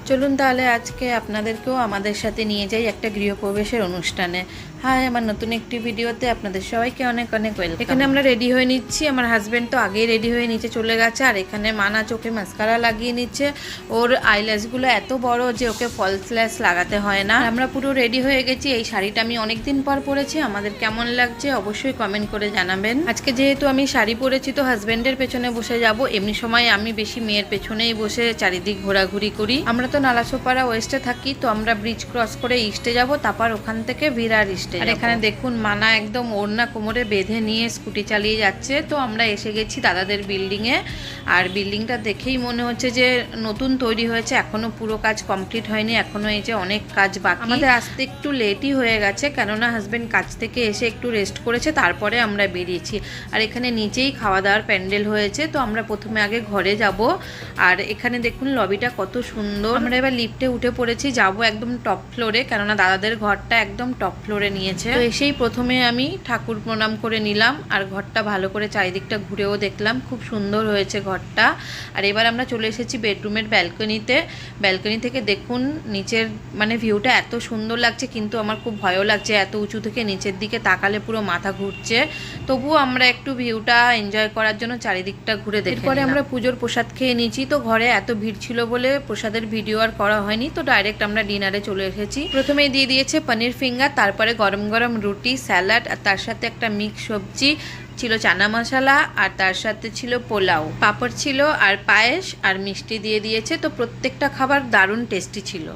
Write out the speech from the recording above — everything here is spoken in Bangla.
চলুন তাহলে আজকে আপনাদেরকেও আমাদের সাথে নিয়ে যাই একটা গৃহপ্রবেশের অনুষ্ঠানে। হাই, আমার নতুন একটি ভিডিওতে আপনাদের সবাইকে অনেক অনেক ওয়েলকাম। এখানে আমরা রেডি হয়ে নিচ্ছি, আমার হাজব্যান্ড তো আগেই রেডি হয়ে নিচে চলে গেছে, আর এখানে মানা চোখে মাস্কারা লাগিয়ে নিচ্ছে। ওর আইল্যাশগুলো এত বড় যে ওকে ফলস ল্যাশ লাগাতে হয় না। আমরা পুরো রেডি হয়ে গেছি। এই শাড়িটা আমি অনেকদিন পর পরেছি, আমাদের কেমন লাগছে অবশ্যই কমেন্ট করে জানাবেন। আজকে যেহেতু আমি শাড়ি পরেছি তো হাজব্যান্ডের পেছনে বসে যাব। এমনি সময় আমি বেশি মেয়ের পেছনেই বসে চারিদিক ঘোরাঘুরি করি। আমরা তো নালাসোপাড়া ওয়েস্টে থাকি, তো আমরা ব্রিজ ক্রস করে ইস্টে যাব, তারপর ওখান থেকে ভিরার ইস্টে। আর এখানে দেখুন মানা একদম ওড়না কোমরে বেঁধে নিয়ে স্কুটি চালিয়ে যাচ্ছে। তো আমরা এসে গেছি দাদাদের বিল্ডিংয়ে, আর বিল্ডিংটা দেখেই মনে হচ্ছে যে নতুন তৈরি হয়েছে, এখনো পুরো কাজ কমপ্লিট হয়নি, এখনো এই যে অনেক কাজ বাকি। আমাদের আসতে একটু লেটই হয়ে গেছে, কেননা হাজবেন্ড কাজ থেকে এসে একটু রেস্ট করেছে, তারপরে আমরা বেরিয়েছি। আর এখানে নিচেই খাওয়া দাওয়ার প্যান্ডেল হয়েছে, তো আমরা প্রথমে আগে ঘরে যাব। আর এখানে দেখুন লবিটা কত সুন্দর। আমরা এবার লিফটে উঠে পড়েছি, যাব একদম টপ ফ্লোরে, কেননা দাদাদের ঘরটা একদম টপ ফ্লোরে নিয়েছে। তো এসেই প্রথমে আমি ঠাকুর প্রণাম করে নিলাম, আর ঘরটা ভালো করে চারিদিকটা ঘুরেও দেখলাম, খুব সুন্দর হয়েছে ঘরটা। আর এবার আমরা চলে এসেছি বেডরুমের ব্যালকনিতে। ব্যালকনি থেকে দেখুন নিচের মানে ভিউটা এত সুন্দর লাগছে, কিন্তু আমার খুব ভয়ও লাগছে, এত উঁচু থেকে নিচের দিকে তাকালে পুরো মাথা ঘুরছে। তবুও আমরা একটু ভিউটা এনজয় করার জন্য চারিদিকটা ঘুরে দেখি। এরপরে আমরা পুজোর প্রসাদ খেয়ে নিয়েছি। তো ঘরে এত ভিড় ছিল বলে প্রসাদের ভিডিও আর করা হয়নি, তো ডাইরেক্ট আমরা ডিনারে চলে এসেছি। প্রথমেই দিয়ে দিয়েছে পনির ফিঙ্গার, তারপরে গরম গরম রুটি, স্যালাড, আর তার সাথে একটা মিক্স সবজি ছিল, চানা মশলা, আর তার সাথে ছিল পোলাও, পাঁপড় ছিল, আর পায়েস আর মিষ্টি দিয়ে দিয়েছে। তো প্রত্যেকটা খাবার দারুণ টেস্টি ছিল।